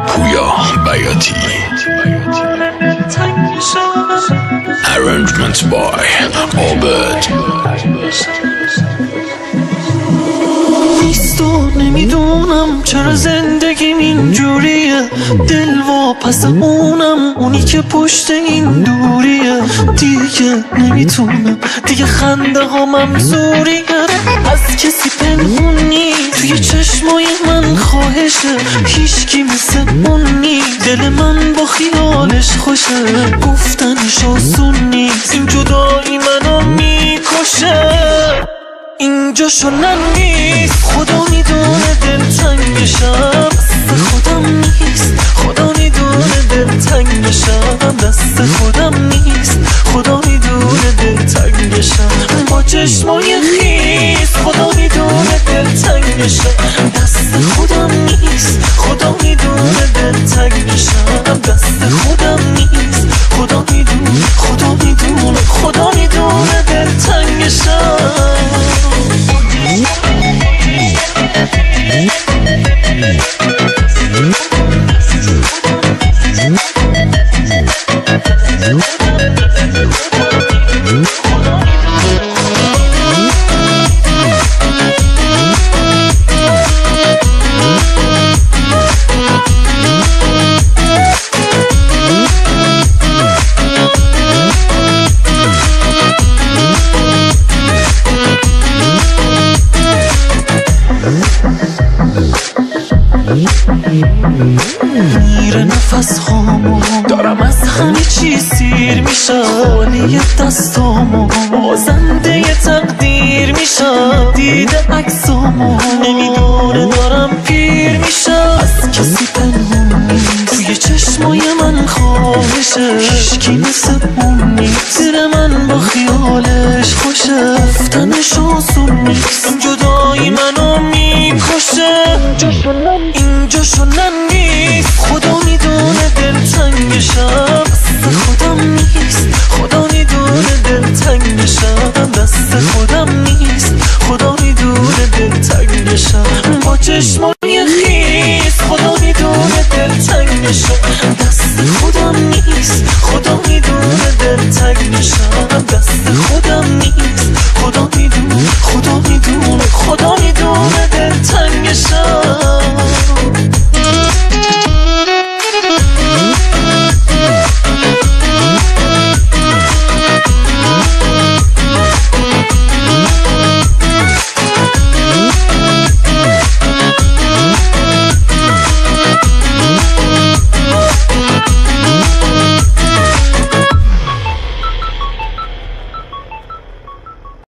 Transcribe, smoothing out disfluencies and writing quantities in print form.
پویا بیاتی Arrangement by Albert. نمیدونم چرا زندگیم اینجوریه، دل واپس اونم، اونی که پشت این دوریه. دیگه نمیتونم، دیگه خنده ها منظوریه. از کسی پنهونی توی چشمای من خواهشه، هیچکی مثل اونی، دل من با خیالش خوشه. گفتنش آسون نیست، این جدایی منو میکشه. اینجا شنن نیست، خدا میدونه دلتنگشم. دست خودم نیست، خدا میدونه دلتنگشم. دست خودم نیست، خدا میدونه دلتنگشم. با چشمای خیس خدا میدونه دلتنگشم. دست خودم نیست، خدا میدونه دلتنگشم. دست خودم نیست، خدا میدونه، خدا میدونه، خدا میدونه دلتنگشم. میره نفس هامو، دارم از همه چی سیر میشم. خالی دستامو، بازنده تقدیر میشم. دیده عکسامو، نمیدونه دارم پیر میشم. از کسی پنهون نیست، توی چشمای من خواهشه. هیچکی مثل اون نیست، دل من با خیالش خوشه. گفتنش آسون نیست، این جدایی منو میکشه. اینجا شنن نیست، خدا میدونه دلتنگشم. دست خودم نیست، خدا میدونه دلتنگشم. دست خودم نیست، خدا میدونه دلتنگشم. با چشمای خیس خدا میدونه دلتنگشم. دست خودم نیست، خدا میدونه دلتنگشم. دست خودم نیست، خدا میدونه، خدا میدونه، خدا میدونه دلتنگشم.